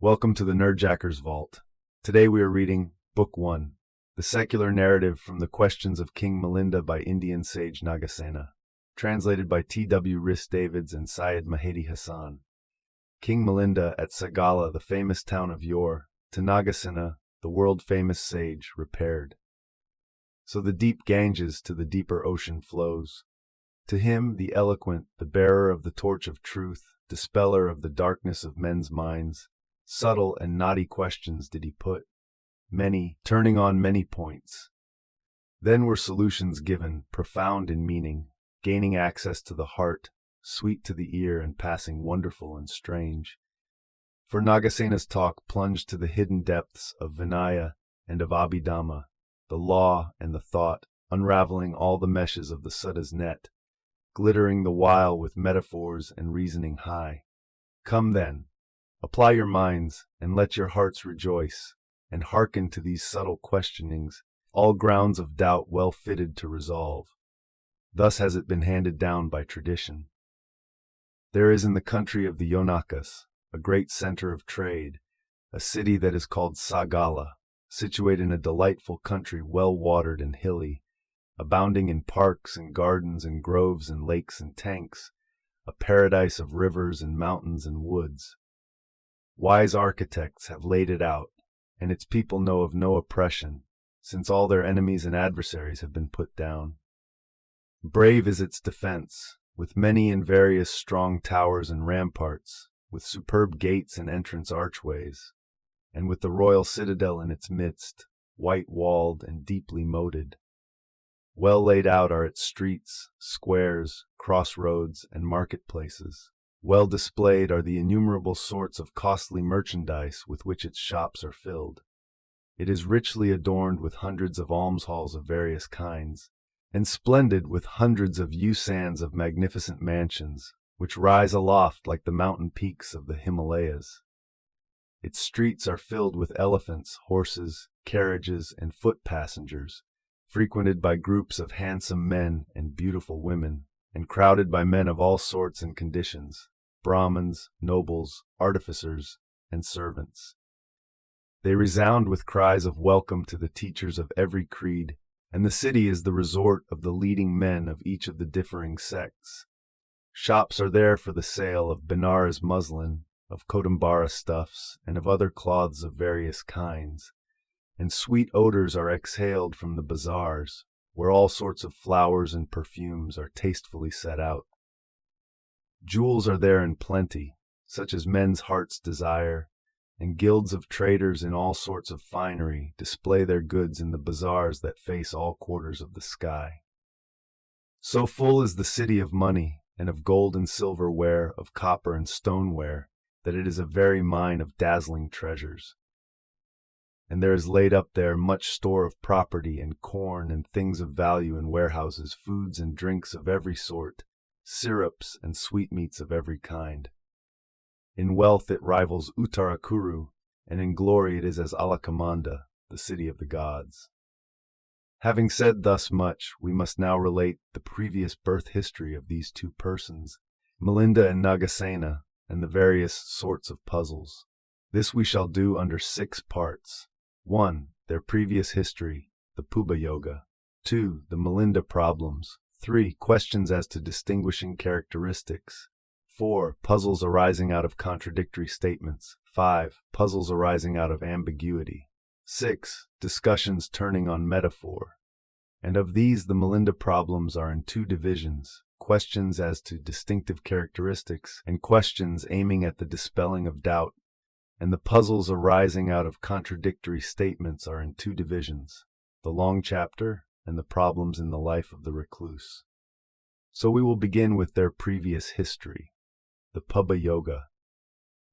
Welcome to the Nerdjacker's Vault. Today we are reading Book 1, the secular narrative from the Questions of King Milinda by Indian sage Nagasena, translated by T.W. Rhys-Davids and Syed Mahdi Hassan. King Milinda at Sagala, the famous town of yore, to Nagasena, the world-famous sage, repaired. So the deep Ganges to the deeper ocean flows. To him, the eloquent, the bearer of the torch of truth, dispeller of the darkness of men's minds, subtle and knotty questions did he put, many, turning on many points. Then were solutions given, profound in meaning, gaining access to the heart, sweet to the ear and passing wonderful and strange. For Nagasena's talk plunged to the hidden depths of Vinaya and of Abhidhamma, the law and the thought, unraveling all the meshes of the Sudda's net, glittering the while with metaphors and reasoning high. Come then, apply your minds, and let your hearts rejoice, and hearken to these subtle questionings, all grounds of doubt well fitted to resolve. Thus has it been handed down by tradition. There is in the country of the Yonakas a great center of trade, a city that is called Sagala, situated in a delightful country well watered and hilly, abounding in parks and gardens and groves and lakes and tanks, a paradise of rivers and mountains and woods. Wise architects have laid it out, and its people know of no oppression, since all their enemies and adversaries have been put down. Brave is its defense, with many and various strong towers and ramparts, with superb gates and entrance archways, and with the royal citadel in its midst, white-walled and deeply moated. Well laid out are its streets, squares, crossroads, and marketplaces. Well displayed are the innumerable sorts of costly merchandise with which its shops are filled. It is richly adorned with hundreds of almshalls of various kinds, and splendid with hundreds of yew-sands of magnificent mansions, which rise aloft like the mountain peaks of the Himalayas. Its streets are filled with elephants, horses, carriages, and foot passengers, frequented by groups of handsome men and beautiful women, and crowded by men of all sorts and conditions, Brahmins, nobles, artificers, and servants. They resound with cries of welcome to the teachers of every creed, and the city is the resort of the leading men of each of the differing sects. Shops are there for the sale of Benares muslin, of Kotambara stuffs, and of other cloths of various kinds, and sweet odors are exhaled from the bazaars, where all sorts of flowers and perfumes are tastefully set out. Jewels are there in plenty, such as men's hearts desire, and guilds of traders in all sorts of finery display their goods in the bazaars that face all quarters of the sky. So full is the city of money, and of gold and silver ware, of copper and stoneware, that it is a very mine of dazzling treasures. And there is laid up there much store of property and corn and things of value in warehouses, foods and drinks of every sort, syrups and sweetmeats of every kind. In wealth it rivals Uttarakuru, and in glory it is as Alakamanda, the city of the gods. Having said thus much, we must now relate the previous birth history of these two persons, Milinda and Nagasena, and the various sorts of puzzles. This we shall do under 6 parts. 1. Their previous history, the Puba Yoga. 2. The Milinda problems. 3. Questions as to distinguishing characteristics. 4. Puzzles arising out of contradictory statements. 5. Puzzles arising out of ambiguity. 6. Discussions turning on metaphor. And of these the Milinda problems are in 2 divisions, questions as to distinctive characteristics and questions aiming at the dispelling of doubt. And the puzzles arising out of contradictory statements are in 2 divisions, the long chapter and the problems in the life of the recluse. So we will begin with their previous history, the Puba Yoga.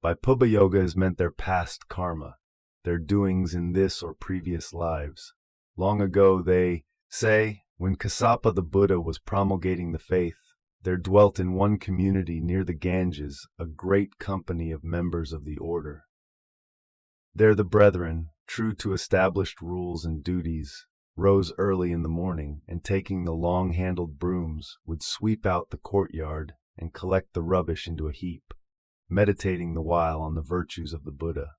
By Puba Yoga is meant their past karma, their doings in this or previous lives. Long ago they say, when Kassapa the Buddha was promulgating the faith, there dwelt in one community near the Ganges a great company of members of the order. There the brethren, true to established rules and duties, rose early in the morning, and taking the long-handled brooms, would sweep out the courtyard and collect the rubbish into a heap. meditating the while on the virtues of the Buddha.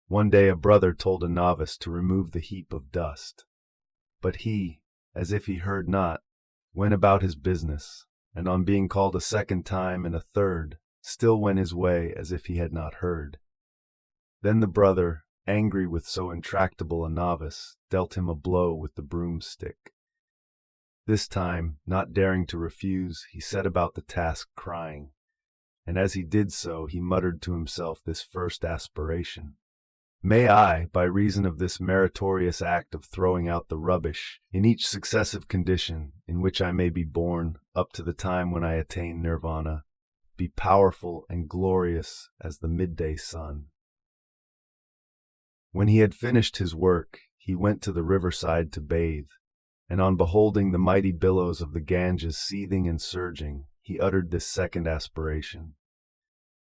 One day a brother told a novice to remove the heap of dust, but he, as if he heard not, went about his business, and on being called a second time and a third, still went his way as if he had not heard. Then the brother, angry with so intractable a novice, dealt him a blow with the broomstick. This time, not daring to refuse, he set about the task crying, and as he did so, he muttered to himself this first aspiration: "May I, by reason of this meritorious act of throwing out the rubbish, in each successive condition in which I may be born, up to the time when I attain nirvana, be powerful and glorious as the midday sun." When he had finished his work, he went to the riverside to bathe, and on beholding the mighty billows of the Ganges seething and surging, he uttered this second aspiration: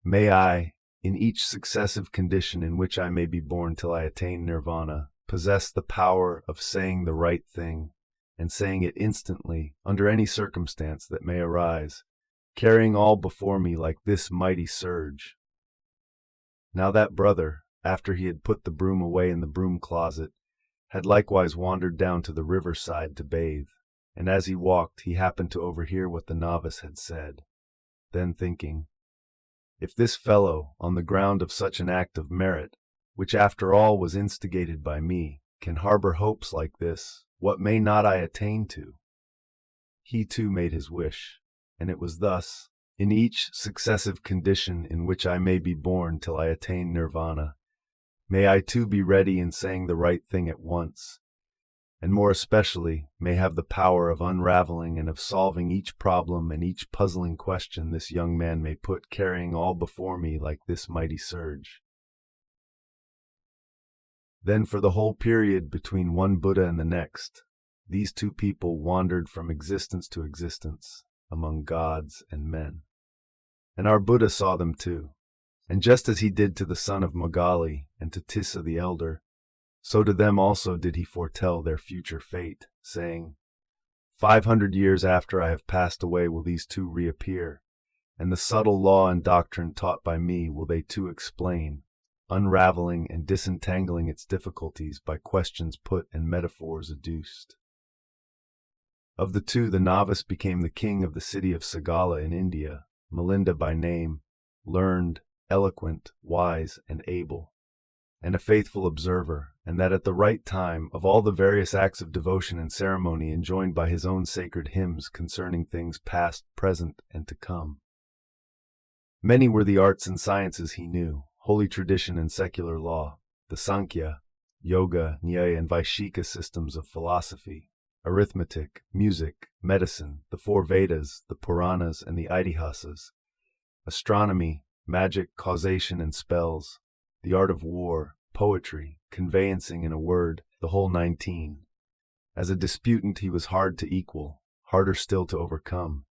"May I, in each successive condition in which I may be born till I attain nirvana, possess the power of saying the right thing, and saying it instantly, under any circumstance that may arise, carrying all before me like this mighty surge." Now that brother, after he had put the broom away in the broom closet, had likewise wandered down to the riverside to bathe, and as he walked he happened to overhear what the novice had said. Then thinking, "If this fellow, on the ground of such an act of merit, which after all was instigated by me, can harbor hopes like this, what may not I attain to?" He too made his wish, and it was thus: "In each successive condition in which I may be born till I attain nirvana, may I too be ready in saying the right thing at once, and more especially may have the power of unraveling and of solving each problem and each puzzling question this young man may put, carrying all before me like this mighty surge." Then for the whole period between one Buddha and the next, these two people wandered from existence to existence among gods and men. And our Buddha saw them too. And just as he did to the son of Magali and to Tissa the elder, so to them also did he foretell their future fate, saying, 500 years after I have passed away will these two reappear, and the subtle law and doctrine taught by me will they too explain, unraveling and disentangling its difficulties by questions put and metaphors adduced." Of the two, the novice became the king of the city of Sagala in India, Milinda by name, learned, eloquent, wise, and able, and a faithful observer, and that at the right time, of all the various acts of devotion and ceremony enjoined by his own sacred hymns concerning things past, present, and to come. Many were the arts and sciences he knew, holy tradition and secular law, the Sankhya, Yoga, Nyaya, and Vaishika systems of philosophy, arithmetic, music, medicine, the four Vedas, the Puranas, and the Itihasas, astronomy, magic, causation, and spells, the art of war, poetry, conveyancing, in a word, the whole 19. As a disputant he was hard to equal, harder still to overcome,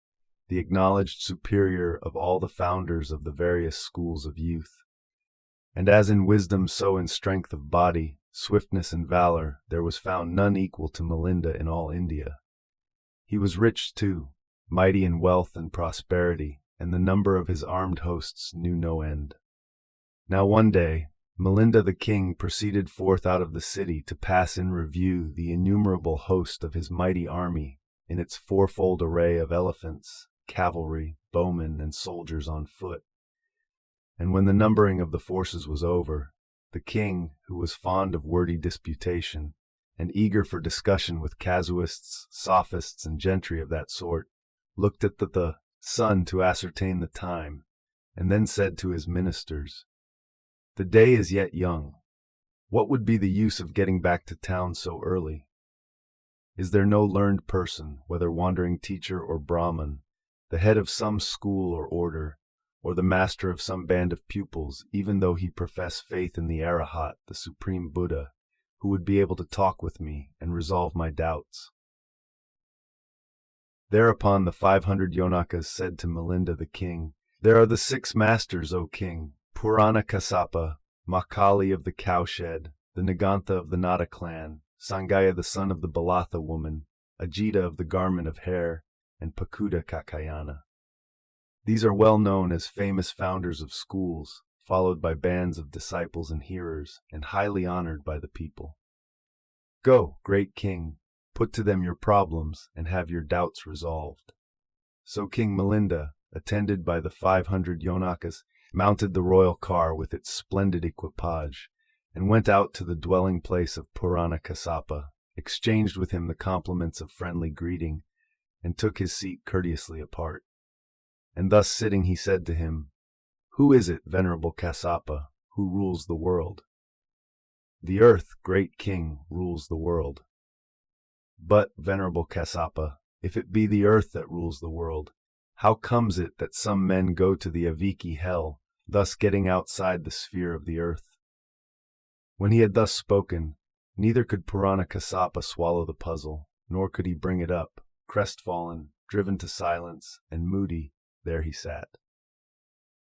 the acknowledged superior of all the founders of the various schools of youth. And as in wisdom, so in strength of body, swiftness, and valor, there was found none equal to Milinda in all India. He was rich too, mighty in wealth and prosperity, and the number of his armed hosts knew no end. Now one day, Milinda the king proceeded forth out of the city to pass in review the innumerable host of his mighty army in its fourfold array of elephants, cavalry, bowmen, and soldiers on foot. And when the numbering of the forces was over, the king, who was fond of wordy disputation, and eager for discussion with casuists, sophists, and gentry of that sort, looked at the sun to ascertain the time, and then said to his ministers, "The day is yet young. What would be the use of getting back to town so early? Is there no learned person, whether wandering teacher or Brahmin, the head of some school or order, or the master of some band of pupils, even though he profess faith in the Arahat, the supreme Buddha, who would be able to talk with me and resolve my doubts?" Thereupon the 500 Yonakas said to Milinda the king, "There are the 6 masters, O king, Purana Kassapa, Makali of the cowshed, the Nagantha of the Nada clan, Sangaya the son of the Balatha woman, Ajita of the garment of hair, and Pakuda Kakayana. These are well known as famous founders of schools, followed by bands of disciples and hearers, and highly honored by the people. Go, great king, put to them your problems and have your doubts resolved. So King Milinda, attended by the 500 Yonakas, mounted the royal car with its splendid equipage, and went out to the dwelling place of Purana Kassapa, exchanged with him the compliments of friendly greeting, and took his seat courteously apart. And thus sitting he said to him, "Who is it, venerable Kassapa, who rules the world?" "The earth, great king, rules the world." "But, venerable Kassapa, if it be the earth that rules the world, how comes it that some men go to the Aviki hell, thus getting outside the sphere of the earth?" When he had thus spoken, neither could Purana Kassapa swallow the puzzle, nor could he bring it up. Crestfallen, driven to silence, and moody, there he sat.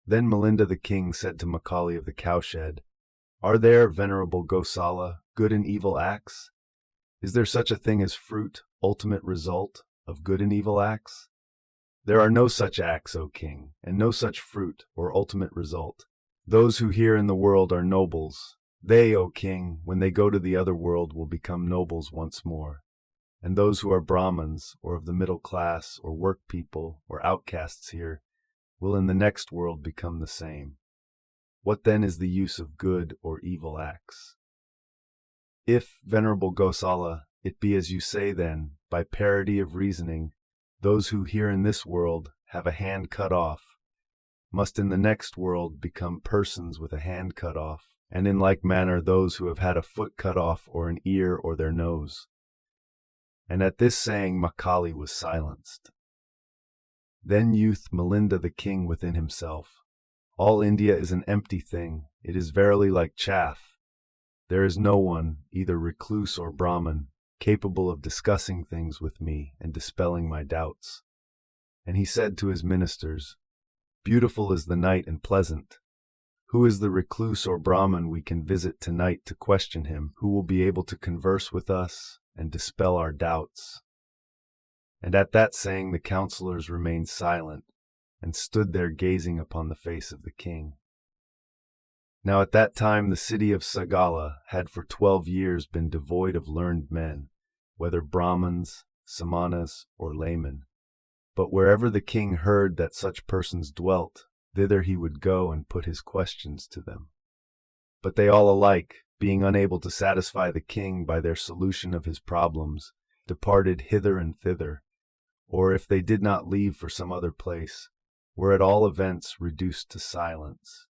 Then Milinda the king said to Macaulay of the cowshed, "Are there, venerable Gosala, good and evil acts? Is there such a thing as fruit, ultimate result, of good and evil acts?" "There are no such acts, O king, and no such fruit, or ultimate result. Those who here in the world are nobles, they, O king, when they go to the other world will become nobles once more. And those who are Brahmins, or of the middle class, or work people, or outcasts here, will in the next world become the same. What then is the use of good or evil acts?" "If, venerable Gosala, it be as you say then, by parity of reasoning, those who here in this world have a hand cut off, must in the next world become persons with a hand cut off, and in like manner those who have had a foot cut off, or an ear, or their nose." And at this saying Macaulay was silenced. Then youth Milinda the king within himself, "All India is an empty thing, it is verily like chaff. There is no one, either recluse or Brahmin, capable of discussing things with me and dispelling my doubts." And he said to his ministers, "Beautiful is the night and pleasant. Who is the recluse or Brahmin we can visit tonight to question him, who will be able to converse with us and dispel our doubts?" And at that saying the counselors remained silent, and stood there gazing upon the face of the king. Now at that time the city of Sagala had for 12 years been devoid of learned men, whether Brahmins, Samanas, or laymen. But wherever the king heard that such persons dwelt, thither he would go and put his questions to them. But they all alike, being unable to satisfy the king by their solution of his problems, departed hither and thither, or if they did not leave for some other place, were at all events reduced to silence.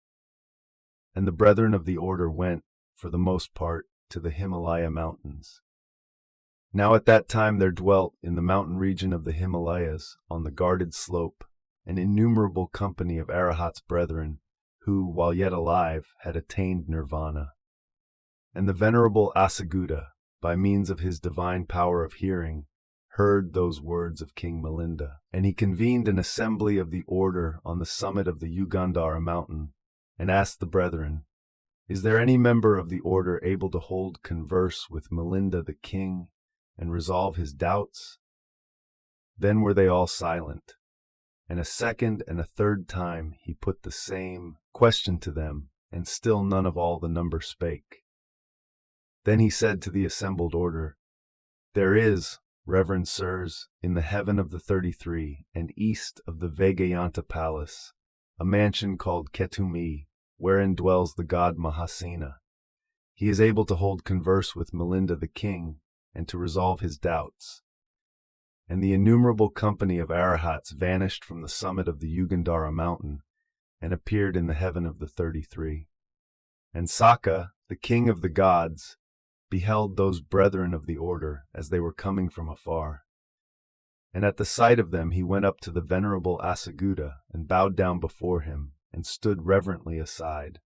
And the brethren of the order went, for the most part, to the Himalaya mountains. Now at that time there dwelt in the mountain region of the Himalayas, on the guarded slope, an innumerable company of Arahats brethren, who, while yet alive, had attained nirvana. And the venerable Asagutta, by means of his divine power of hearing, heard those words of King Milinda, and he convened an assembly of the order on the summit of the Ugandhara mountain, and asked the brethren, "Is there any member of the order able to hold converse with Milinda the king, and resolve his doubts?" Then were they all silent, and a second and a third time he put the same question to them, and still none of all the number spake. Then he said to the assembled order, "There is, reverend sirs, in the heaven of the 33, and east of the Vegayanta palace, a mansion called Ketumi, wherein dwells the god Nāgasena. He is able to hold converse with Milinda the king, and to resolve his doubts." And the innumerable company of Arahats vanished from the summit of the Ugandhara mountain, and appeared in the heaven of the 33. And Saka, the king of the gods, beheld those brethren of the order as they were coming from afar. And at the sight of them he went up to the venerable Asagutta, and bowed down before him, and stood reverently aside.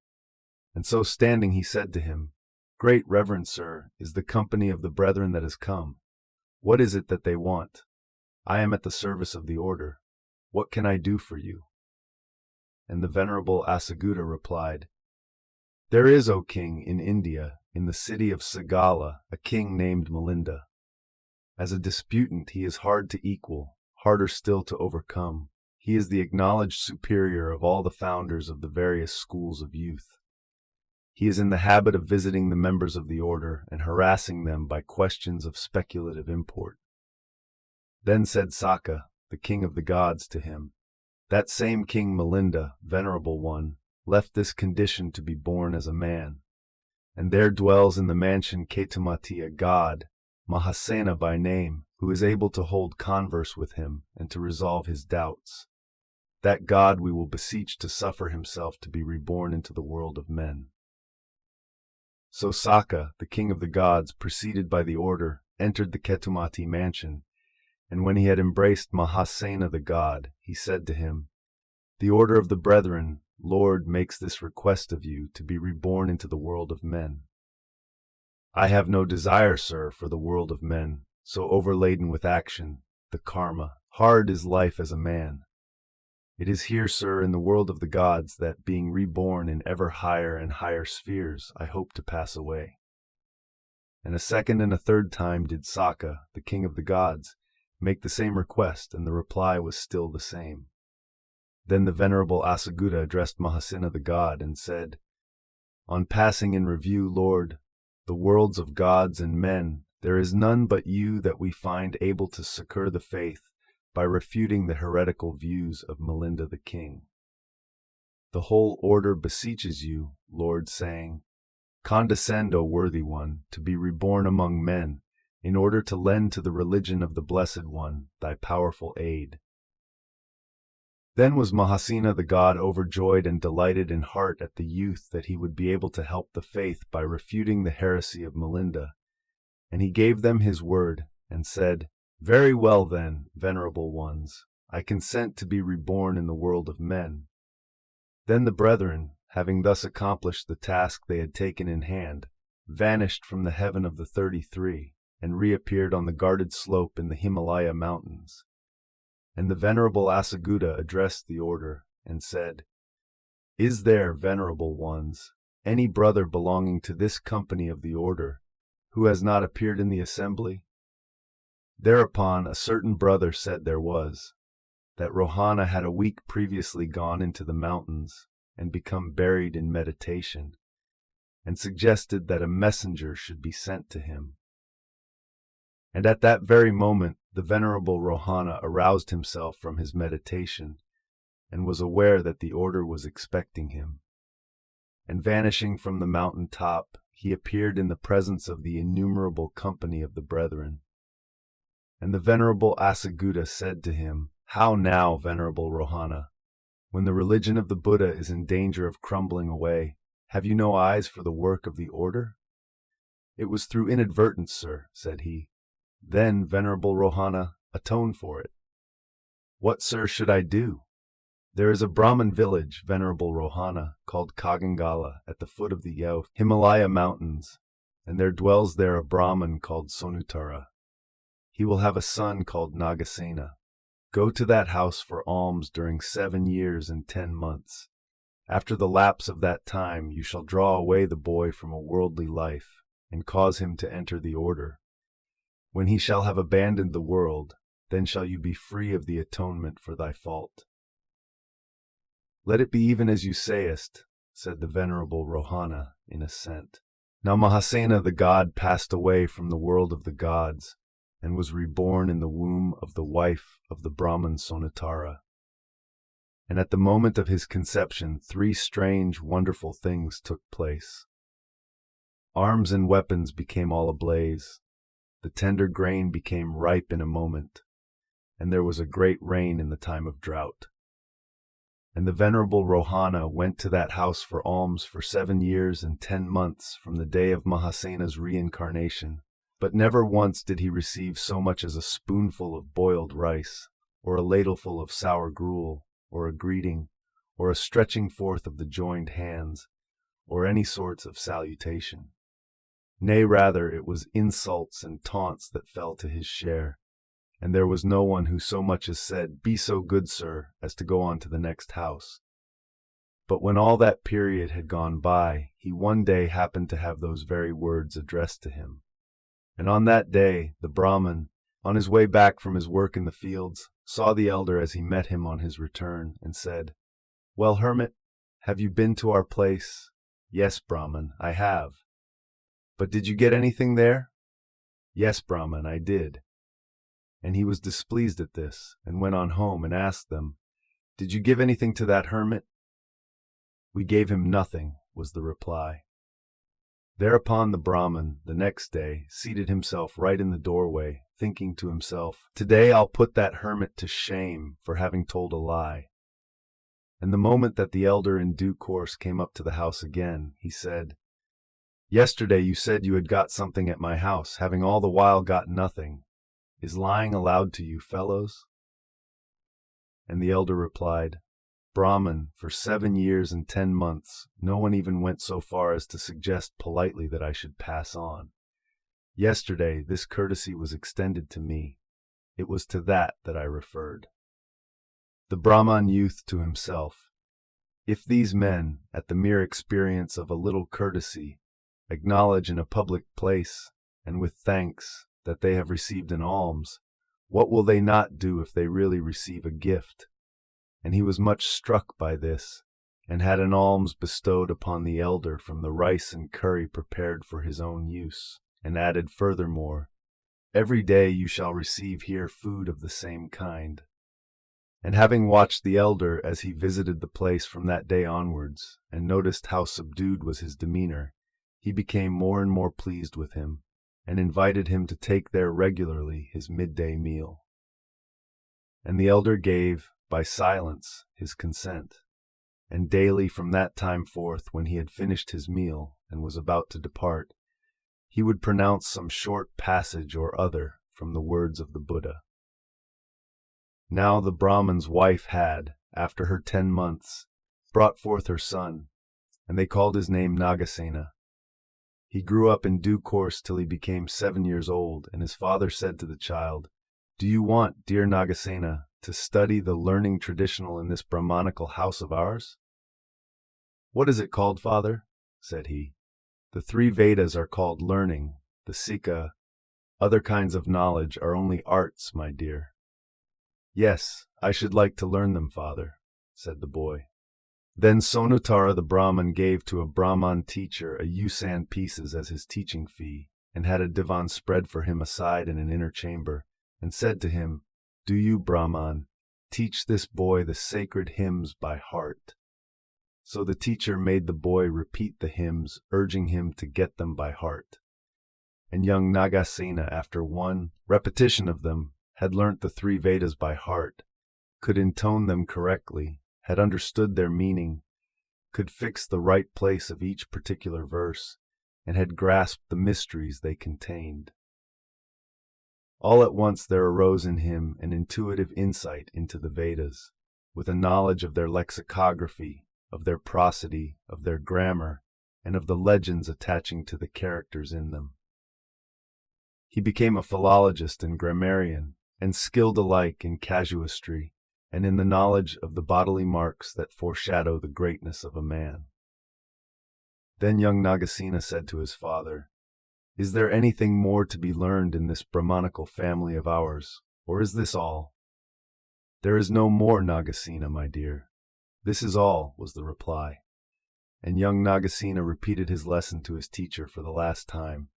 And so standing he said to him, "Great reverend sir, is the company of the brethren that has come. What is it that they want? I am at the service of the order. What can I do for you?" And the venerable Asagutta replied, "There is, O king, in India, in the city of Sagala, a king named Milinda. As a disputant he is hard to equal, harder still to overcome. He is the acknowledged superior of all the founders of the various schools of youth. He is in the habit of visiting the members of the order and harassing them by questions of speculative import. Then said Saka, the king of the gods, to him, "That same King Milinda, venerable one, left this condition to be born as a man, and there dwells in the mansion Ketumati a god, Nāgasena by name, who is able to hold converse with him and to resolve his doubts. That god we will beseech to suffer himself to be reborn into the world of men." So Saka, the king of the gods, preceded by the order, entered the Ketumati mansion, and when he had embraced Nāgasena the god, he said to him, "The order of the brethren, Lord, makes this request of you, to be reborn into the world of men." "I have no desire, sir, for the world of men, so overladen with action, the karma. Hard is life as a man. It is here, sir, in the world of the gods, that, being reborn in ever higher and higher spheres, I hope to pass away." And a second and a third time did Saka, the king of the gods, make the same request, and the reply was still the same. Then the venerable Asaguta addressed Nāgasena the god and said, "On passing in review, Lord, the worlds of gods and men, there is none but you that we find able to succor the faith by refuting the heretical views of Milinda the king. The whole order beseeches you, Lord, saying, 'Condescend, O worthy one, to be reborn among men, in order to lend to the religion of the Blessed One thy powerful aid.'" Then was Nāgasena the god overjoyed and delighted in heart at the youth that he would be able to help the faith by refuting the heresy of Milinda, and he gave them his word, and said, "Very well then, venerable ones, I consent to be reborn in the world of men." Then the brethren, having thus accomplished the task they had taken in hand, vanished from the heaven of the 33, and reappeared on the guarded slope in the Himalaya mountains. And the venerable Asaguta addressed the order, and said, "Is there, venerable ones, any brother belonging to this company of the order, who has not appeared in the assembly?" Thereupon a certain brother said there was, that Rohana had a week previously gone into the mountains, and become buried in meditation, and suggested that a messenger should be sent to him. And at that very moment the venerable Rohana aroused himself from his meditation, and was aware that the order was expecting him. And vanishing from the mountain top, he appeared in the presence of the innumerable company of the brethren. And the venerable Asaguta said to him, "How now, venerable Rohana? When the religion of the Buddha is in danger of crumbling away, have you no eyes for the work of the order?" "It was through inadvertence, sir," said he. "Then, venerable Rohana, atone for it." "What, sir, should I do?" "There is a Brahmin village, venerable Rohana, called Kagangala, at the foot of the Himalaya mountains, and there dwells there a Brahmin called Sonutara. He will have a son called Nagasena. Go to that house for alms during 7 years and 10 months. After the lapse of that time, you shall draw away the boy from a worldly life, and cause him to enter the order. When he shall have abandoned the world, then shall you be free of the atonement for thy fault." "Let it be even as you sayest," said the venerable Rohana in assent. Now Nāgasena the god passed away from the world of the gods, and was reborn in the womb of the wife of the Brahmin Sonutara. And at the moment of his conception, 3 strange, wonderful things took place. Arms and weapons became all ablaze. The tender grain became ripe in a moment, and there was a great rain in the time of drought. And the venerable Rohana went to that house for alms for 7 years and 10 months from the day of Nāgasena's reincarnation, but never once did he receive so much as a spoonful of boiled rice, or a ladleful of sour gruel, or a greeting, or a stretching forth of the joined hands, or any sorts of salutation. Nay, rather, it was insults and taunts that fell to his share, and there was no one who so much as said, "Be so good, sir," as to go on to the next house. But when all that period had gone by, he one day happened to have those very words addressed to him. And on that day, the Brahmin, on his way back from his work in the fields, saw the elder as he met him on his return, and said, "Well, hermit, have you been to our place?" "Yes, Brahman, I have." "But did you get anything there?" "Yes, Brahman, I did." And he was displeased at this, and went on home and asked them, "Did you give anything to that hermit?" "We gave him nothing," was the reply. Thereupon the Brahman, the next day, seated himself right in the doorway, thinking to himself, "Today I'll put that hermit to shame for having told a lie." And the moment that the elder in due course came up to the house again, he said, "Yesterday you said you had got something at my house, having all the while got nothing. Is lying allowed to you fellows?" And the elder replied, "Brahman, for 7 years and 10 months, no one even went so far as to suggest politely that I should pass on. Yesterday this courtesy was extended to me. It was to that I referred." The Brahman youth to himself, "If these men, at the mere experience of a little courtesy, acknowledge in a public place, and with thanks, that they have received an alms, what will they not do if they really receive a gift?" And he was much struck by this, and had an alms bestowed upon the elder from the rice and curry prepared for his own use, and added furthermore, "Every day you shall receive here food of the same kind." And having watched the elder as he visited the place from that day onwards, and noticed how subdued was his demeanor, he became more and more pleased with him, and invited him to take there regularly his midday meal. And the elder gave, by silence, his consent, and daily from that time forth, when he had finished his meal and was about to depart, he would pronounce some short passage or other from the words of the Buddha. Now the Brahman's wife had, after her 10 months, brought forth her son, and they called his name Nagasena. He grew up in due course till he became 7 years old, and his father said to the child, "Do you want, dear Nagasena, to study the learning traditional in this Brahmanical house of ours?" "What is it called, father?" said he. "The 3 Vedas are called learning. The Sikha, other kinds of knowledge, are only arts, my dear." "Yes, I should like to learn them, father," said the boy. Then Sonutara the Brahman gave to a Brahman teacher a usan pieces as his teaching fee, and had a divan spread for him aside in an inner chamber, and said to him, "Do you, Brahman, teach this boy the sacred hymns by heart." So the teacher made the boy repeat the hymns, urging him to get them by heart. And young Nagasena, after one repetition of them, had learnt the 3 Vedas by heart, could intone them correctly, had understood their meaning, could fix the right place of each particular verse, and had grasped the mysteries they contained. All at once there arose in him an intuitive insight into the Vedas, with a knowledge of their lexicography, of their prosody, of their grammar, and of the legends attaching to the characters in them. He became a philologist and grammarian, and skilled alike in casuistry and in the knowledge of the bodily marks that foreshadow the greatness of a man. Then young Nagasena said to his father, "Is there anything more to be learned in this Brahmanical family of ours, or is this all?" "There is no more, Nagasena, my dear. This is all," was the reply. And young Nagasena repeated his lesson to his teacher for the last time,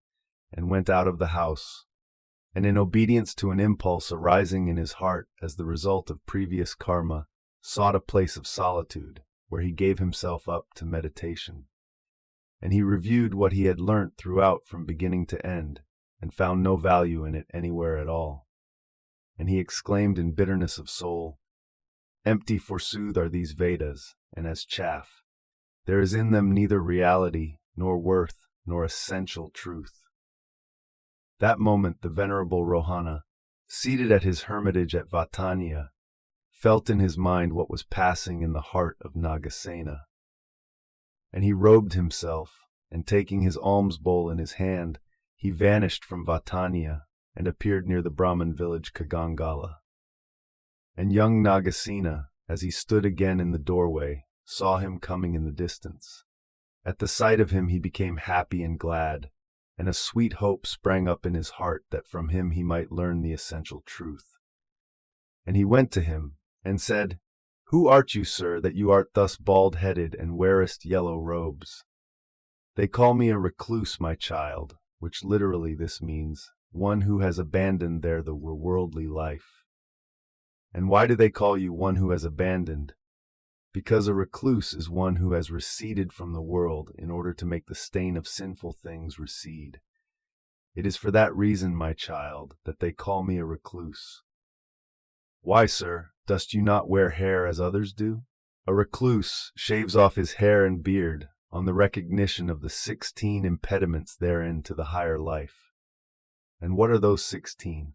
and went out of the house, and in obedience to an impulse arising in his heart as the result of previous karma, sought a place of solitude, where he gave himself up to meditation. And he reviewed what he had learnt throughout from beginning to end, and found no value in it anywhere at all. And he exclaimed in bitterness of soul, "Empty forsooth are these Vedas, and as chaff. There is in them neither reality, nor worth, nor essential truth." That moment the venerable Rohana, seated at his hermitage at Vatanya, felt in his mind what was passing in the heart of Nagasena. And he robed himself, and taking his alms bowl in his hand, he vanished from Vatanya and appeared near the Brahmin village Kagangala. And young Nagasena, as he stood again in the doorway, saw him coming in the distance. At the sight of him he became happy and glad, and a sweet hope sprang up in his heart that from him he might learn the essential truth. And he went to him, and said, Who art you, sir, that you art thus bald-headed, and wearest yellow robes? They call me a recluse, my child, which literally this means, one who has abandoned the worldly life. And why do they call you one who has abandoned? Because a recluse is one who has receded from the world in order to make the stain of sinful things recede. It is for that reason, my child, that they call me a recluse. Why, sir, dost you not wear hair as others do? A recluse shaves off his hair and beard on the recognition of the 16 impediments therein to the higher life. And what are those 16?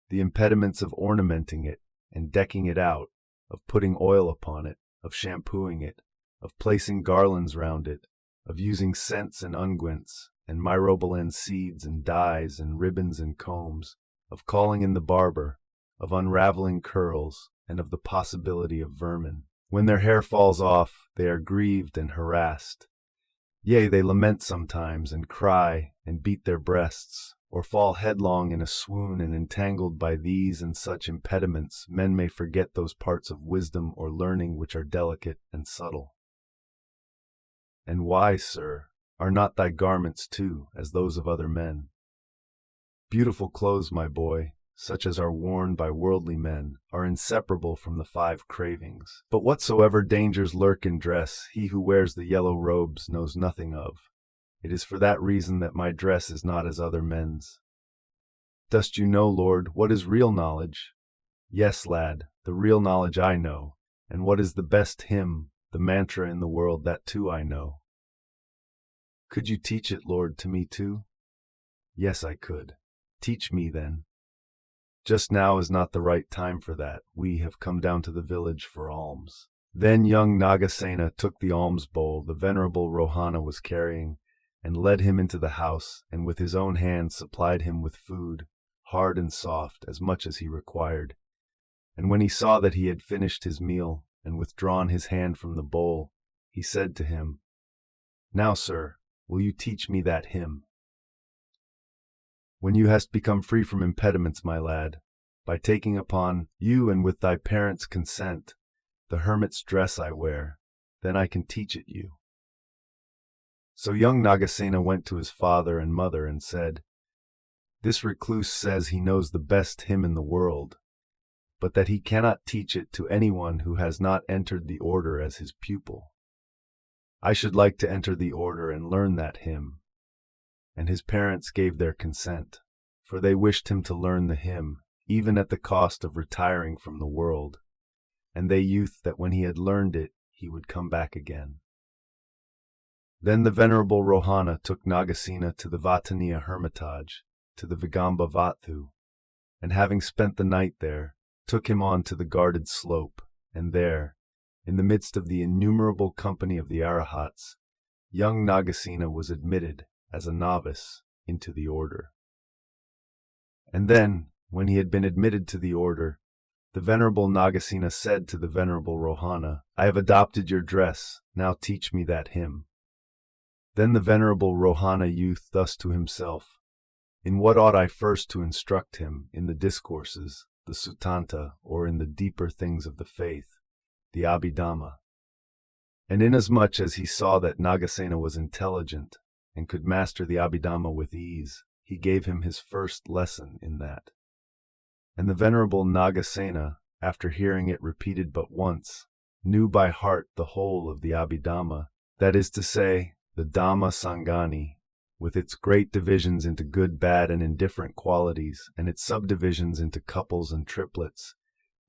The impediments of ornamenting it and decking it out, of putting oil upon it, of shampooing it, of placing garlands round it, of using scents and unguents, and myrobalan seeds and dyes and ribbons and combs, of calling in the barber, of unraveling curls, and of the possibility of vermin. When their hair falls off, they are grieved and harassed. Yea, they lament sometimes, and cry, and beat their breasts, or fall headlong in a swoon, and entangled by these and such impediments, men may forget those parts of wisdom or learning which are delicate and subtle. And why, sir, are not thy garments too as those of other men? Beautiful clothes, my boy, such as are worn by worldly men, are inseparable from the 5 cravings. But whatsoever dangers lurk in dress, he who wears the yellow robes knows nothing of. It is for that reason that my dress is not as other men's. Dost you know, Lord, what is real knowledge? Yes, lad, the real knowledge I know, and what is the best hymn, the mantra in the world, that too I know. Could you teach it, Lord, to me too? Yes, I could. Teach me, then. Just now is not the right time for that. We have come down to the village for alms. Then young Nagasena took the alms bowl the venerable Rohana was carrying, and led him into the house, and with his own hands supplied him with food, hard and soft, as much as he required. And when he saw that he had finished his meal, and withdrawn his hand from the bowl, he said to him, Now, sir, will you teach me that hymn? When you hast become free from impediments, my lad, by taking upon you and with thy parents' consent the hermit's dress I wear, then I can teach it you. So young Nagasena went to his father and mother and said, This recluse says he knows the best hymn in the world, but that he cannot teach it to anyone who has not entered the order as his pupil. I should like to enter the order and learn that hymn. And his parents gave their consent, for they wished him to learn the hymn, even at the cost of retiring from the world, and they youth that when he had learned it, he would come back again. Then the venerable Rohana took Nagasena to the Vataniya hermitage, to the Vigamba Vathu, and having spent the night there, took him on to the guarded slope, and there, in the midst of the innumerable company of the Arahats, young Nagasena was admitted as a novice into the order. And then, when he had been admitted to the order, the venerable Nagasena said to the venerable Rohana, I have adopted your dress, now teach me that hymn. Then the venerable Rohana youth thus to himself, In what ought I first to instruct him, in the discourses, the Suttanta, or in the deeper things of the faith, the Abhidhamma? And inasmuch as he saw that Nagasena was intelligent, and could master the Abhidhamma with ease, he gave him his first lesson in that. And the venerable Nagasena, after hearing it repeated but once, knew by heart the whole of the Abhidhamma, that is to say, the Dhamma Sangani, with its great divisions into good, bad, and indifferent qualities, and its subdivisions into couples and triplets,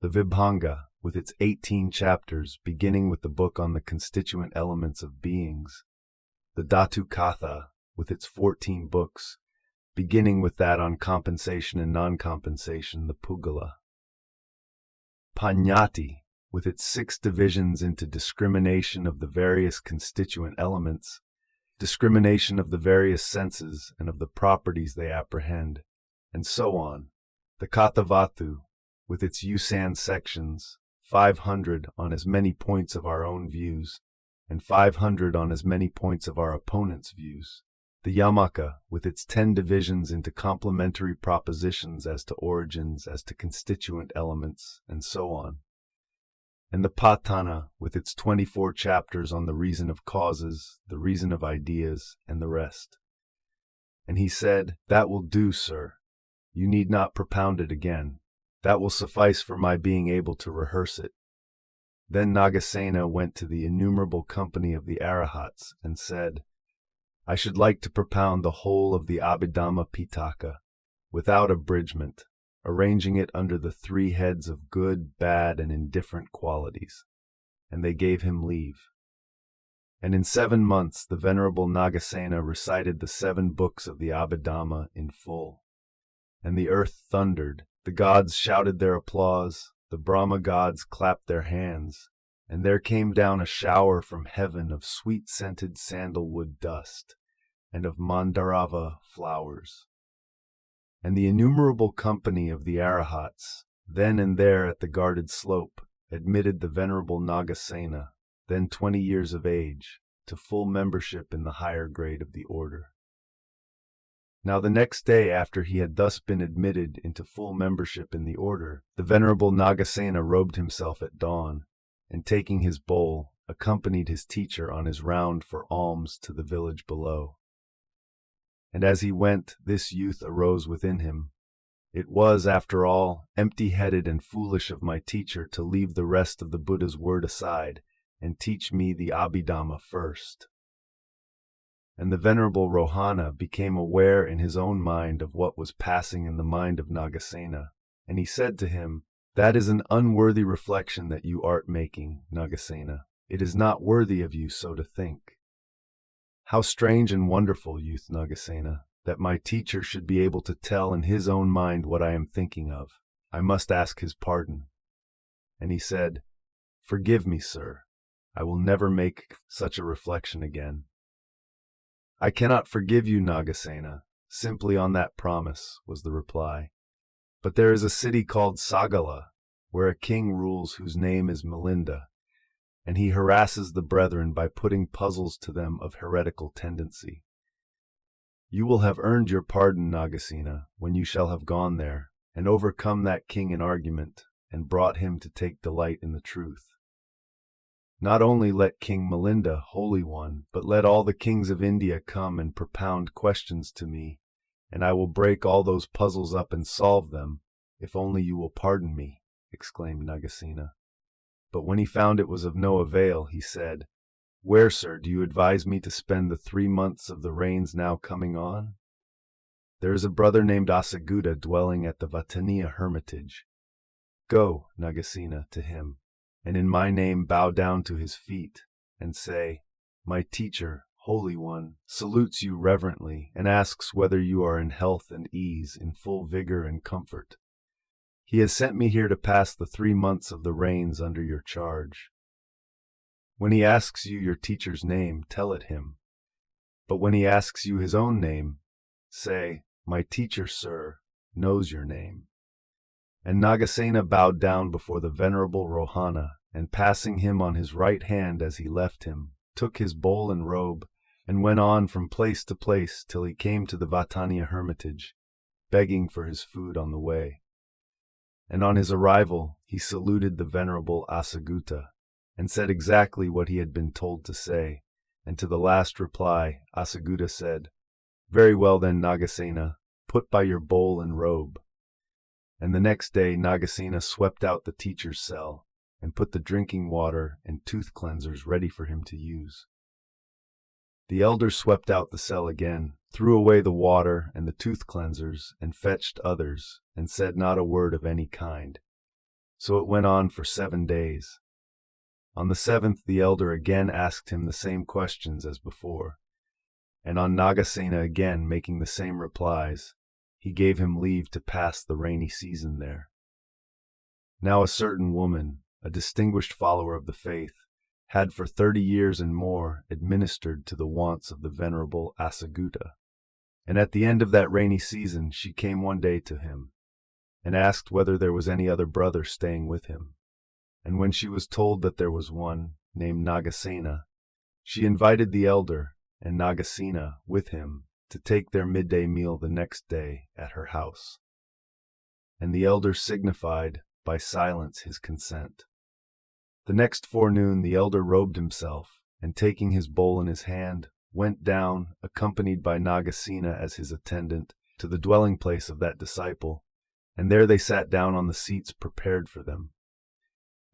the Vibhanga, with its 18 chapters, beginning with the book on the constituent elements of beings, the Dhatu Katha, with its 14 books, beginning with that on compensation and non-compensation, the Pugala. Panyati, with its 6 divisions into discrimination of the various constituent elements, discrimination of the various senses and of the properties they apprehend, and so on. The Kathavathu, with its Usan sections, 500 on as many points of our own views, and 500 on as many points of our opponents' views. the Yamaka, with its 10 divisions into complementary propositions as to origins, as to constituent elements, and so on, and the Patana, with its 24 chapters on the reason of causes, the reason of ideas, and the rest. And he said, "That will do, sir. You need not propound it again. That will suffice for my being able to rehearse it." Then Nagasena went to the innumerable company of the Arahats and said, "I should like to propound the whole of the Abhidhamma Pitaka, without abridgment, arranging it under the 3 heads of good, bad, and indifferent qualities." And they gave him leave. And in 7 months the venerable Nagasena recited the 7 books of the Abhidhamma in full. And the earth thundered, the gods shouted their applause, the Brahma gods clapped their hands, and there came down a shower from heaven of sweet-scented sandalwood dust, and of mandarava flowers. And the innumerable company of the Arahats, then and there at the guarded slope, admitted the venerable Nagasena, then 20 years of age, to full membership in the higher grade of the order. Now the next day after he had thus been admitted into full membership in the order, the venerable Nagasena robed himself at dawn, and taking his bowl, accompanied his teacher on his round for alms to the village below. And as he went, this youth arose within him. It was, after all, empty-headed and foolish of my teacher to leave the rest of the Buddha's word aside, and teach me the Abhidhamma first. And the venerable Rohana became aware in his own mind of what was passing in the mind of Nagasena, and he said to him, "That is an unworthy reflection that you art making, Nagasena. It is not worthy of you so to think. How strange and wonderful, youth Nagasena, that my teacher should be able to tell in his own mind what I am thinking of. I must ask his pardon." And he said, "Forgive me, sir. I will never make such a reflection again." "I cannot forgive you, Nagasena, simply on that promise," was the reply. "But there is a city called Sagala, where a king rules whose name is Milinda, and he harasses the brethren by putting puzzles to them of heretical tendency. You will have earned your pardon, Nagasena, when you shall have gone there, and overcome that king in argument, and brought him to take delight in the truth. Not only let King Milinda, Holy One, but let all the kings of India come and propound questions to me, and I will break all those puzzles up and solve them, if only you will pardon me," exclaimed Nagasena. But when he found it was of no avail, he said, "Where, sir, do you advise me to spend the 3 months of the rains now coming on?" "There is a brother named Asaguta dwelling at the Vataniya hermitage. Go, Nagasena, to him, and in my name bow down to his feet, and say, 'My teacher, Holy One, salutes you reverently, and asks whether you are in health and ease, in full vigor and comfort. He has sent me here to pass the 3 months of the rains under your charge. When he asks you your teacher's name, tell it him. But when he asks you his own name, say, "My teacher, sir, knows your name." And Nagasena bowed down before the venerable Rohana, and passing him on his right hand as he left him, took his bowl and robe, and went on from place to place till he came to the Vataniya hermitage, begging for his food on the way. And on his arrival he saluted the venerable Asaguta, and said exactly what he had been told to say, and to the last reply Asaguta said, "Very well then, Nagasena, put by your bowl and robe." And the next day Nagasena swept out the teacher's cell, and put the drinking water and tooth cleansers ready for him to use. The elder swept out the cell again, threw away the water and the tooth cleansers, and fetched others, and said not a word of any kind. So it went on for 7 days. On the 7th the elder again asked him the same questions as before, and on Nagasena again making the same replies, he gave him leave to pass the rainy season there. Now a certain woman, a distinguished follower of the faith, had for 30 years and more administered to the wants of the venerable Asaguta. And at the end of that rainy season she came one day to him, and asked whether there was any other brother staying with him. And when she was told that there was one, named Nagasena, she invited the elder, and Nagasena with him, to take their midday meal the next day at her house. And the elder signified by silence his consent. The next forenoon the elder robed himself, and taking his bowl in his hand, went down, accompanied by Nagasena as his attendant, to the dwelling place of that disciple, and there they sat down on the seats prepared for them.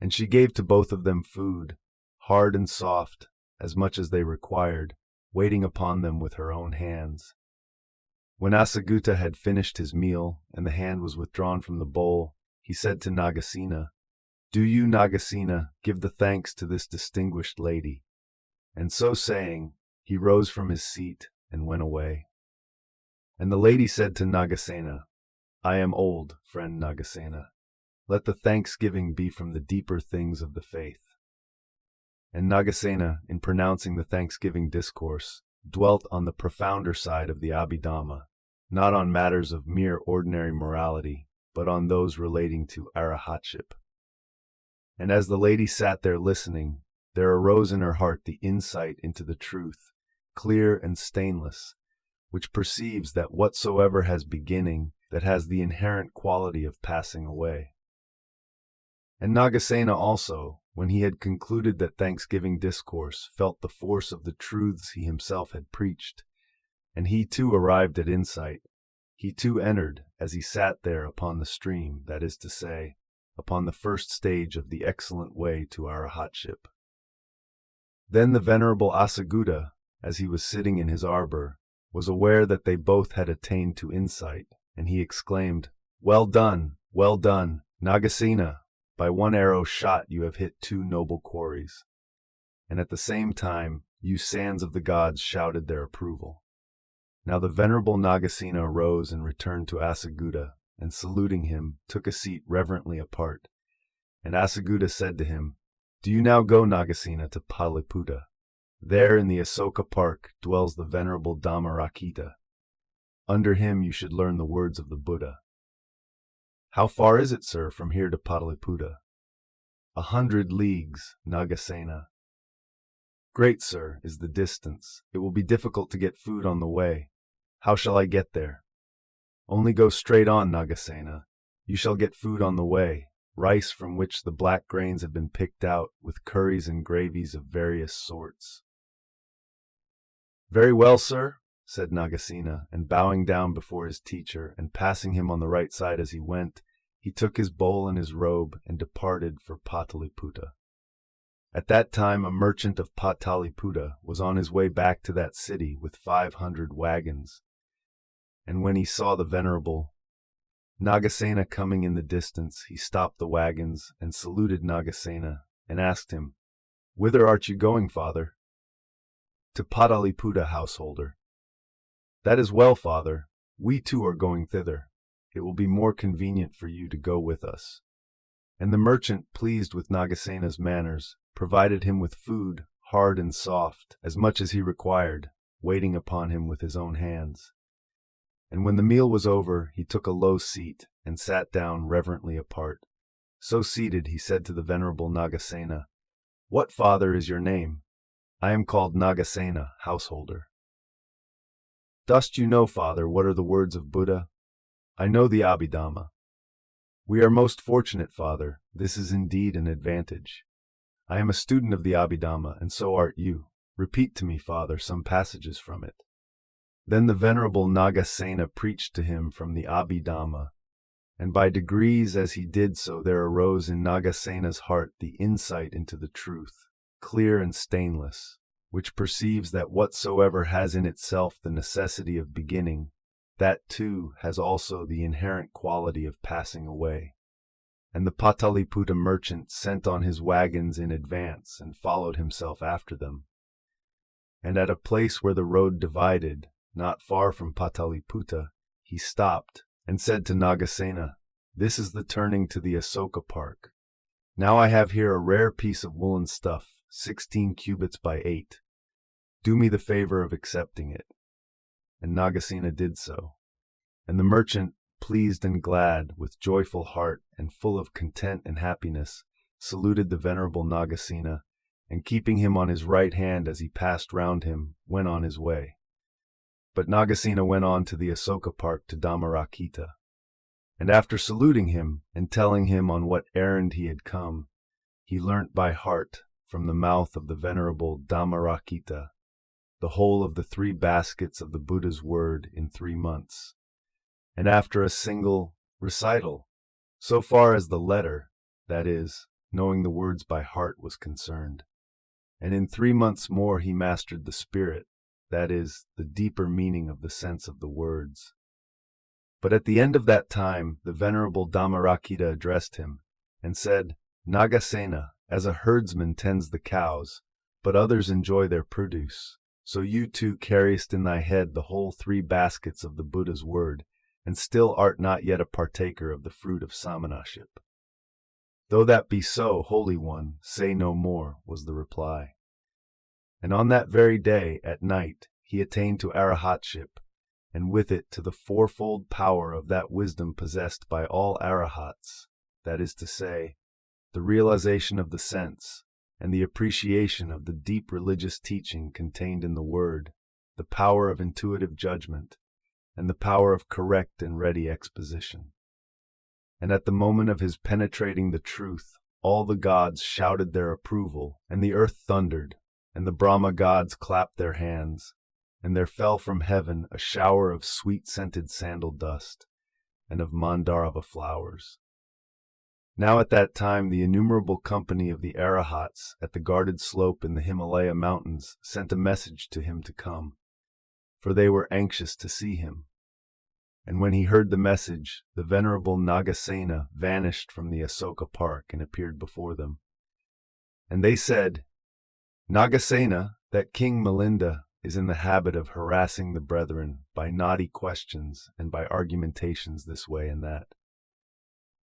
And she gave to both of them food, hard and soft, as much as they required, waiting upon them with her own hands. When Asagutta had finished his meal, and the hand was withdrawn from the bowl, he said to Nagasena, "Do you, Nagasena, give the thanks to this distinguished lady." And so saying, he rose from his seat and went away. And the lady said to Nagasena, "I am old, friend Nagasena. Let the thanksgiving be from the deeper things of the faith." And Nagasena, in pronouncing the thanksgiving discourse, dwelt on the profounder side of the Abhidhamma, not on matters of mere ordinary morality, but on those relating to arahatship. And as the lady sat there listening, there arose in her heart the insight into the truth, clear and stainless, which perceives that whatsoever has beginning, that has the inherent quality of passing away. And Nagasena also, when he had concluded that thanksgiving discourse, felt the force of the truths he himself had preached, and he too arrived at insight. He too entered, as he sat there upon the stream, that is to say, upon the first stage of the excellent way to arahatship. Then the venerable Asagutta, as he was sitting in his arbor, was aware that they both had attained to insight, and he exclaimed, well done, Nagasena! By one arrow shot you have hit two noble quarries." And at the same time, you sands of the gods shouted their approval. Now the venerable Nagasena arose and returned to Asagutta, and saluting him, took a seat reverently apart. And Asagutta said to him, "Do you now go, Nagasena, to Pataliputra? There in the Asoka Park dwells the venerable Dhammarakkhita. Under him you should learn the words of the Buddha." "How far is it, sir, from here to Pataliputra?" 100 leagues, Nagasena. "Great, sir, is the distance. It will be difficult to get food on the way. How shall I get there?" "Only go straight on, Nagasena. You shall get food on the way, rice from which the black grains have been picked out, with curries and gravies of various sorts." "Very well, sir," said Nagasena, and bowing down before his teacher, and passing him on the right side as he went, he took his bowl and his robe, and departed for Pataliputra. At that time a merchant of Pataliputra was on his way back to that city with 500 wagons, and when he saw the venerable Nagasena coming in the distance, he stopped the wagons, and saluted Nagasena, and asked him, "Whither art you going, father?" "To Pataliputra, householder." "That is well, father. We too are going thither. It will be more convenient for you to go with us." And the merchant, pleased with Nagasena's manners, provided him with food, hard and soft, as much as he required, waiting upon him with his own hands. And when the meal was over, he took a low seat, and sat down reverently apart. So seated, he said to the venerable Nagasena, "What, father, is your name?" "I am called Nagasena, householder." "Dost you know, father, what are the words of Buddha?" "I know the Abhidhamma." "We are most fortunate, father. This is indeed an advantage. I am a student of the Abhidhamma, and so art you. Repeat to me, father, some passages from it." Then the venerable Nagasena preached to him from the Abhidhamma, and by degrees as he did so there arose in Nagasena's heart the insight into the truth, clear and stainless, which perceives that whatsoever has in itself the necessity of beginning, that too has also the inherent quality of passing away. And the Pataliputra merchant sent on his wagons in advance, and followed himself after them. And at a place where the road divided, not far from Pataliputra, he stopped, and said to Nagasena, "This is the turning to the Asoka Park. Now I have here a rare piece of woolen stuff, 16 cubits by 8. Do me the favor of accepting it." And Nagasena did so. And the merchant, pleased and glad, with joyful heart, and full of content and happiness, saluted the venerable Nagasena, and keeping him on his right hand as he passed round him, went on his way. But Nagasena went on to the Asoka Park to Dhammarakita, and after saluting him and telling him on what errand he had come, he learnt by heart from the mouth of the venerable Dhammarakita the whole of the 3 baskets of the Buddha's word in 3 months, and after a single recital, so far as the letter, that is, knowing the words by heart, was concerned. And in 3 months more he mastered the spirit, that is, the deeper meaning of the sense of the words. But at the end of that time, the venerable Dhammarakita addressed him, and said, Nagasena, as a herdsman tends the cows, but others enjoy their produce, so you too carriest in thy head the whole 3 baskets of the Buddha's word, and still art not yet a partaker of the fruit of samanaship. Though that be so, Holy One, say no more, was the reply. And on that very day, at night, he attained to arahatship, and with it to the 4-fold power of that wisdom possessed by all arahats, that is to say, the realization of the sense, and the appreciation of the deep religious teaching contained in the word, the power of intuitive judgment, and the power of correct and ready exposition. And at the moment of his penetrating the truth, all the gods shouted their approval, and the earth thundered, and the Brahma gods clapped their hands, and there fell from heaven a shower of sweet-scented sandal dust, and of mandarava flowers. Now at that time the innumerable company of the arahats at the guarded slope in the Himalaya mountains sent a message to him to come, for they were anxious to see him. And when he heard the message, the venerable Nagasena vanished from the Asoka Park and appeared before them. And they said, Nagasena, that King Milinda is in the habit of harassing the brethren by naughty questions and by argumentations this way and that.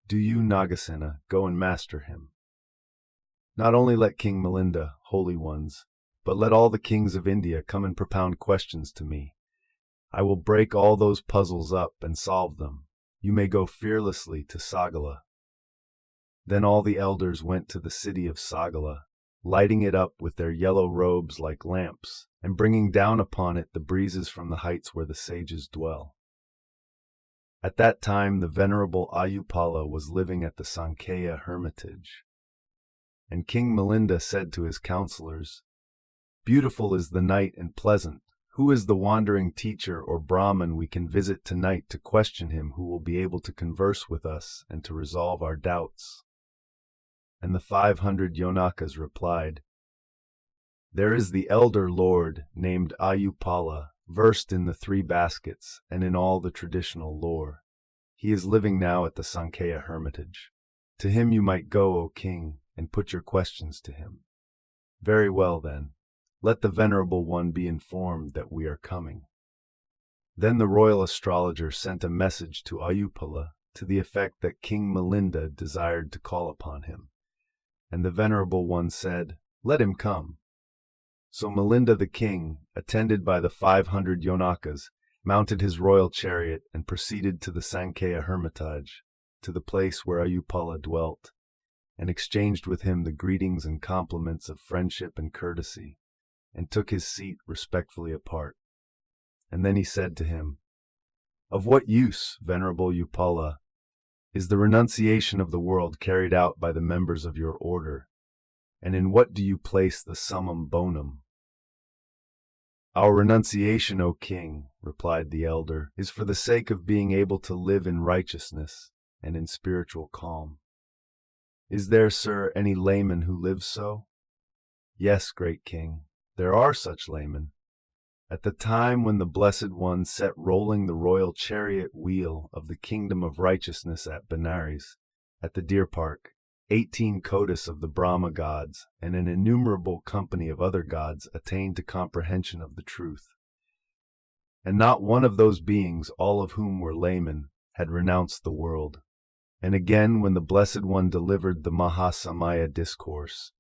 Do you, Nagasena, go and master him. Not only let King Milinda, holy ones, but let all the kings of India come and propound questions to me. I will break all those puzzles up and solve them. You may go fearlessly to Sagala. Then all the elders went to the city of Sagala, lighting it up with their yellow robes like lamps, and bringing down upon it the breezes from the heights where the sages dwell. At that time the venerable Ayupala was living at the Sankhya hermitage. And King Milinda said to his counselors, Beautiful is the night and pleasant. Who is the wandering teacher or Brahmin we can visit tonight to question him, who will be able to converse with us and to resolve our doubts? And the 500 Yonakas replied, There is the elder lord named Ayupala, versed in the 3 baskets and in all the traditional lore. He is living now at the Sankhya hermitage. To him you might go, O king, and put your questions to him. Very well, then. Let the venerable one be informed that we are coming. Then the royal astrologer sent a message to Ayupala to the effect that King Milinda desired to call upon him. And the venerable one said, Let him come. So Milinda the king, attended by the 500 Yonakas, mounted his royal chariot and proceeded to the Sankhya hermitage, to the place where Ayupala dwelt, and exchanged with him the greetings and compliments of friendship and courtesy, and took his seat respectfully apart. And then he said to him, Of what use, venerable Ayupala, is the renunciation of the world carried out by the members of your order, and in what do you place the summum bonum? Our renunciation, O king, replied the elder, is for the sake of being able to live in righteousness and in spiritual calm. Is there, sir, any layman who lives so? Yes, great king, there are such laymen. At the time when the Blessed One set rolling the royal chariot wheel of the kingdom of righteousness at Benares, at the deer park, 18 kotis of the Brahma gods and an innumerable company of other gods attained to comprehension of the truth. And not one of those beings, all of whom were laymen, had renounced the world. And again, when the Blessed One delivered the Mahasamaya discourse,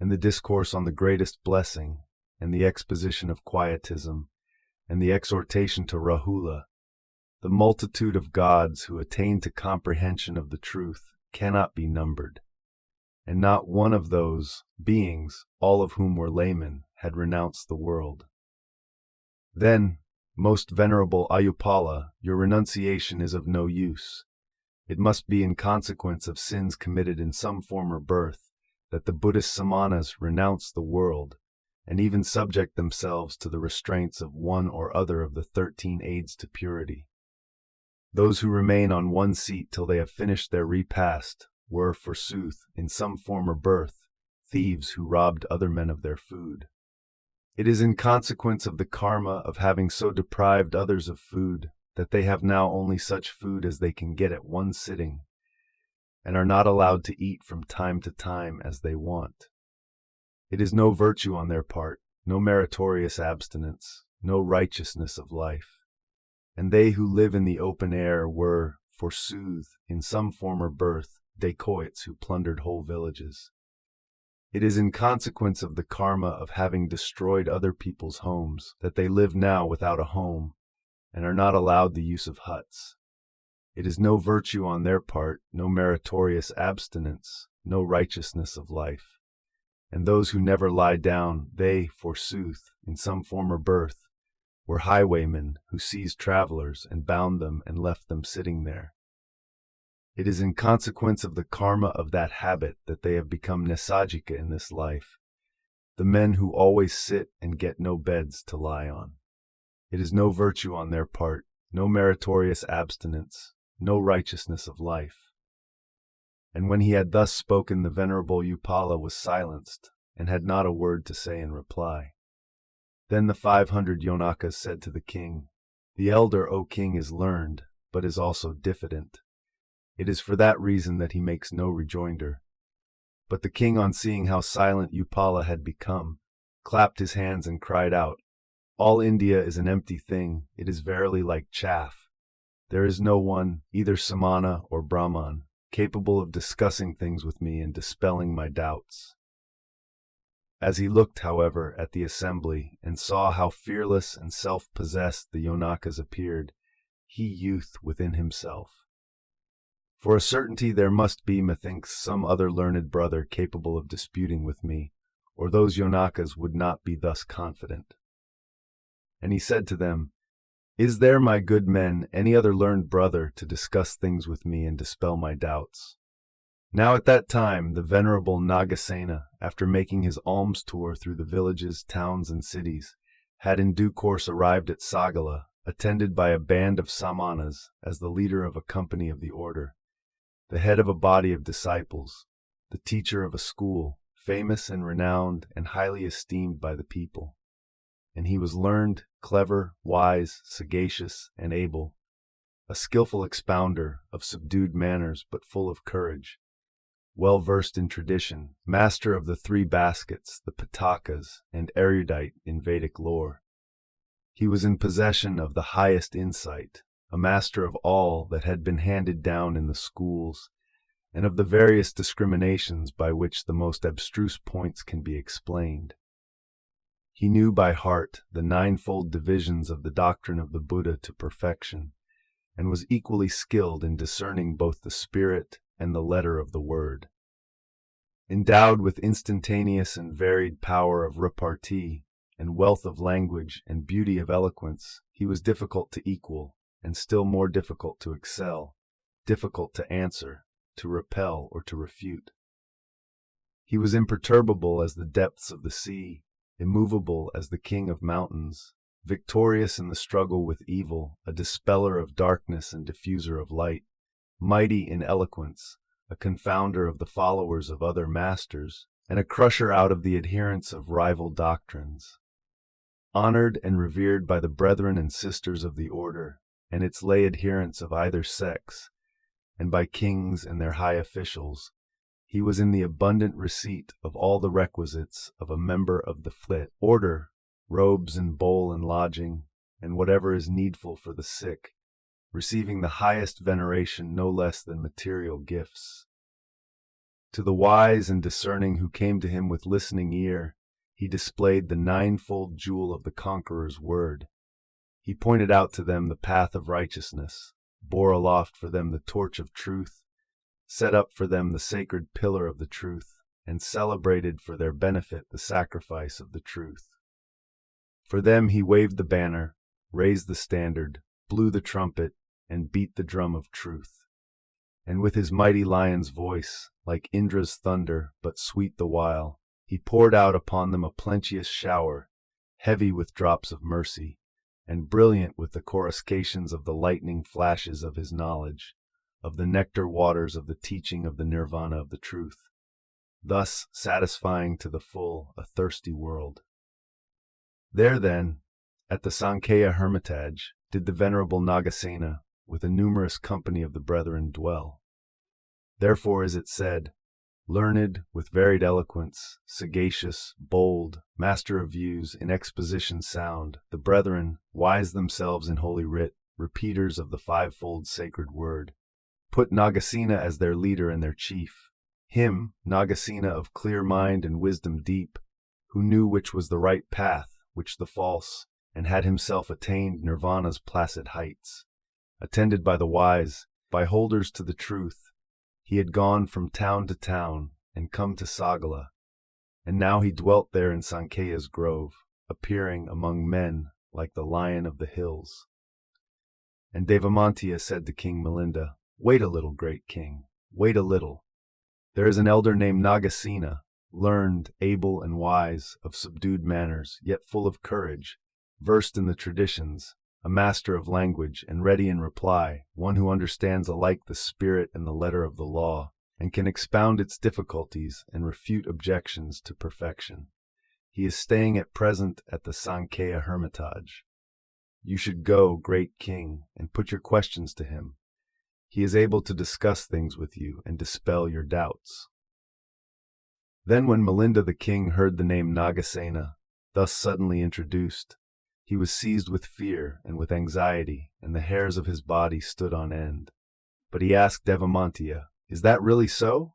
and the discourse on the greatest blessing, and the exposition of quietism, and the exhortation to Rahula, the multitude of gods who attained to comprehension of the truth cannot be numbered, and not one of those beings, all of whom were laymen, had renounced the world. Then, Most venerable Ayupala, your renunciation is of no use. It must be in consequence of sins committed in some former birth that the Buddhist samanas renounce the world and even subject themselves to the restraints of one or other of the 13 aids to purity. Those who remain on one seat till they have finished their repast were, forsooth, in some former birth, thieves who robbed other men of their food. It is in consequence of the karma of having so deprived others of food that they have now only such food as they can get at one sitting, and are not allowed to eat from time to time as they want. It is no virtue on their part, no meritorious abstinence, no righteousness of life. And they who live in the open air were, forsooth, in some former birth, dacoits who plundered whole villages. It is in consequence of the karma of having destroyed other people's homes that they live now without a home and are not allowed the use of huts. It is no virtue on their part, no meritorious abstinence, no righteousness of life. And those who never lie down, they, forsooth, in some former birth, were highwaymen who seized travelers and bound them and left them sitting there. It is in consequence of the karma of that habit that they have become nesajika in this life, the men who always sit and get no beds to lie on. It is no virtue on their part, no meritorious abstinence, no righteousness of life. And when he had thus spoken, the venerable Upala was silenced, and had not a word to say in reply. Then the 500 Yonakas said to the king, "The elder, O king, is learned, but is also diffident. It is for that reason that he makes no rejoinder." But the king, on seeing how silent Upala had become, clapped his hands and cried out, "All India is an empty thing, it is verily like chaff. There is no one, either Samana or Brahman, capable of discussing things with me and dispelling my doubts." As he looked, however, at the assembly, and saw how fearless and self-possessed the Yonakas appeared, he youthed within himself, "For a certainty there must be, methinks, some other learned brother capable of disputing with me, or those Yonakas would not be thus confident." And he said to them, "Is there, my good men, any other learned brother to discuss things with me and dispel my doubts?" Now at that time the venerable Nagasena, after making his alms tour through the villages, towns, and cities, had in due course arrived at Sagala, attended by a band of samanas as the leader of a company of the order, the head of a body of disciples, the teacher of a school, famous and renowned and highly esteemed by the people. And he was learned, clever, wise, sagacious, and able, a skillful expounder, of subdued manners but full of courage, well versed in tradition, master of the 3 baskets, the Pitakas, and erudite in Vedic lore. He was in possession of the highest insight, a master of all that had been handed down in the schools, and of the various discriminations by which the most abstruse points can be explained. He knew by heart the 9-fold divisions of the doctrine of the Buddha to perfection, and was equally skilled in discerning both the spirit and the letter of the word. Endowed with instantaneous and varied power of repartee, and wealth of language and beauty of eloquence, he was difficult to equal, and still more difficult to excel, difficult to answer, to repel, or to refute. He was imperturbable as the depths of the sea, immovable as the king of mountains, victorious in the struggle with evil, a dispeller of darkness and diffuser of light, mighty in eloquence, a confounder of the followers of other masters, and a crusher out of the adherents of rival doctrines. Honored and revered by the brethren and sisters of the order, and its lay adherents of either sex, and by kings and their high officials, he was in the abundant receipt of all the requisites of a member of the flit order, robes and bowl and lodging, and whatever is needful for the sick, receiving the highest veneration no less than material gifts. To the wise and discerning who came to him with listening ear, he displayed the 9-fold jewel of the conqueror's word. He pointed out to them the path of righteousness, bore aloft for them the torch of truth, set up for them the sacred pillar of the truth, and celebrated for their benefit the sacrifice of the truth. For them he waved the banner, raised the standard, blew the trumpet, and beat the drum of truth. And with his mighty lion's voice, like Indra's thunder, but sweet the while, he poured out upon them a plenteous shower, heavy with drops of mercy, and brilliant with the coruscations of the lightning flashes of his knowledge, of the nectar waters of the teaching of the nirvana of the truth, thus satisfying to the full a thirsty world. There then, at the Sankhya hermitage, did the venerable Nagasena, with a numerous company of the brethren, dwell. Therefore is it said, learned, with varied eloquence, sagacious, bold, master of views, in exposition sound, the brethren, wise themselves in holy writ, repeaters of the fivefold sacred word, put Nagasena as their leader and their chief, him, Nagasena of clear mind and wisdom deep, who knew which was the right path, which the false, and had himself attained nirvana's placid heights. Attended by the wise, by holders to the truth, he had gone from town to town, and come to Sagala, and now he dwelt there in Sankhaya's grove, appearing among men like the lion of the hills. And Devamantiya said to King Milinda, "Wait a little, great king, wait a little. There is an elder named Nagasena, learned, able, and wise, of subdued manners, yet full of courage, versed in the traditions, a master of language, and ready in reply, one who understands alike the spirit and the letter of the law, and can expound its difficulties and refute objections to perfection. He is staying at present at the Sankhya hermitage. You should go, great king, and put your questions to him. He is able to discuss things with you and dispel your doubts." Then when Milinda the king heard the name Nagasena, thus suddenly introduced, he was seized with fear and with anxiety, and the hairs of his body stood on end. But he asked Devamantiya, "Is that really so?"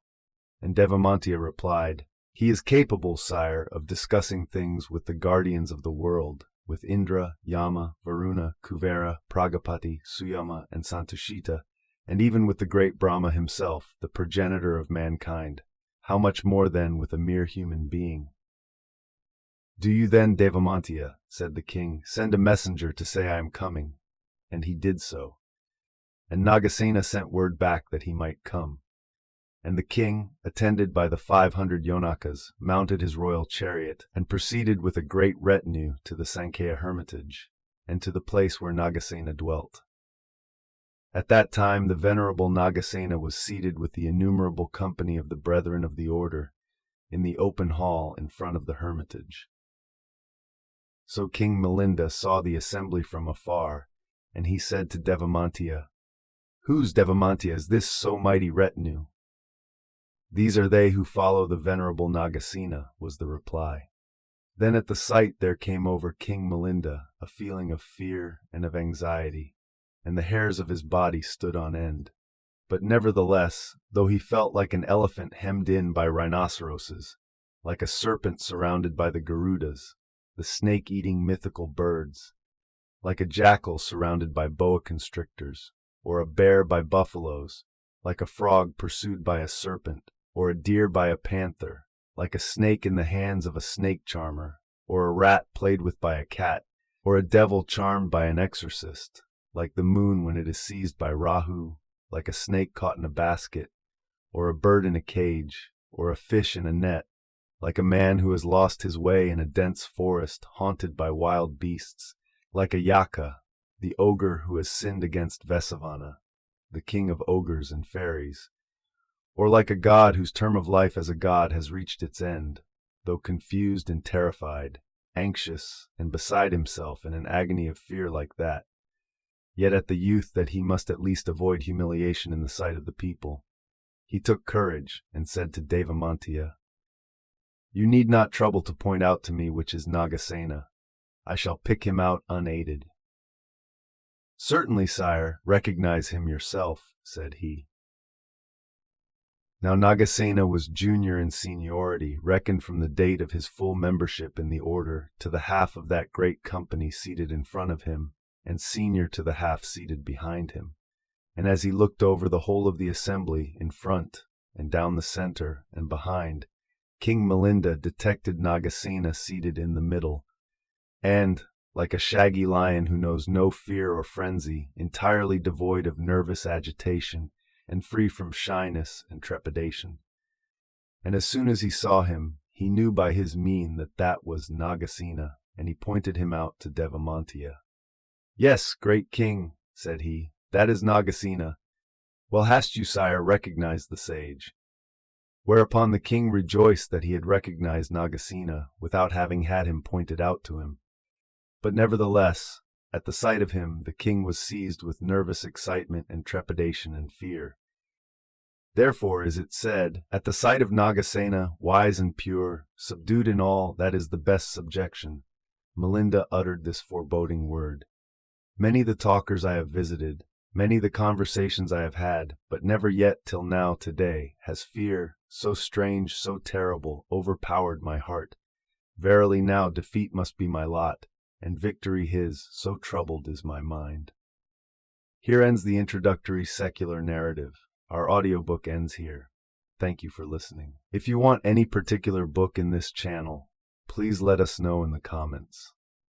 And Devamantiya replied, "He is capable, sire, of discussing things with the guardians of the world, with Indra, Yama, Varuna, Kuvera, Pragapati, Suyama, and Santushita, and even with the great Brahma himself, the progenitor of mankind. How much more then with a mere human being?" "Do you then, Devamantiya," said the king, "send a messenger to say I am coming?" And he did so. And Nagasena sent word back that he might come. And the king, attended by the 500 Yonakas, mounted his royal chariot, and proceeded with a great retinue to the Sankhya hermitage, and to the place where Nagasena dwelt. At that time the venerable Nagasena was seated with the innumerable company of the brethren of the order, in the open hall in front of the hermitage. So King Milinda saw the assembly from afar, and he said to Devamantiya, "Whose, Devamantiya, is this so mighty retinue?" "These are they who follow the venerable Nagasena," was the reply. Then at the sight there came over King Milinda a feeling of fear and of anxiety, and the hairs of his body stood on end. But nevertheless, though he felt like an elephant hemmed in by rhinoceroses, like a serpent surrounded by the Garudas, the snake-eating mythical birds, like a jackal surrounded by boa constrictors, or a bear by buffaloes, like a frog pursued by a serpent, or a deer by a panther, like a snake in the hands of a snake charmer, or a rat played with by a cat, or a devil charmed by an exorcist, like the moon when it is seized by Rahu, like a snake caught in a basket, or a bird in a cage, or a fish in a net, like a man who has lost his way in a dense forest haunted by wild beasts, like a Yaka, the ogre who has sinned against Vesavana, the king of ogres and fairies, or like a god whose term of life as a god has reached its end, though confused and terrified, anxious and beside himself in an agony of fear like that, yet at the youth that he must at least avoid humiliation in the sight of the people. He took courage and said to Devamantiya, "You need not trouble to point out to me which is Nagasena. I shall pick him out unaided." "Certainly, sire, recognize him yourself," said he. Now Nagasena was junior in seniority, reckoned from the date of his full membership in the order, to the half of that great company seated in front of him, and senior to the half seated behind him. And as he looked over the whole of the assembly, in front, and down the center, and behind, King Milinda detected Nagasena seated in the middle, and, like a shaggy lion who knows no fear or frenzy, entirely devoid of nervous agitation and free from shyness and trepidation. And as soon as he saw him, he knew by his mien that that was Nagasena, and he pointed him out to Devamantiya. "Yes, great king," said he, "that is Nagasena. Well hast you, sire, recognized the sage." Whereupon the king rejoiced that he had recognized Nagasena without having had him pointed out to him. But nevertheless, at the sight of him, the king was seized with nervous excitement and trepidation and fear. Therefore is it said, "At the sight of Nagasena, wise and pure, subdued in all that is the best subjection," Milinda uttered this foreboding word. "Many the talkers I have visited, many the conversations I have had, but never yet till now today has fear, so strange, so terrible, overpowered my heart. Verily now defeat must be my lot, and victory his, so troubled is my mind." Here ends the introductory secular narrative. Our audiobook ends here. Thank you for listening. If you want any particular book in this channel, please let us know in the comments.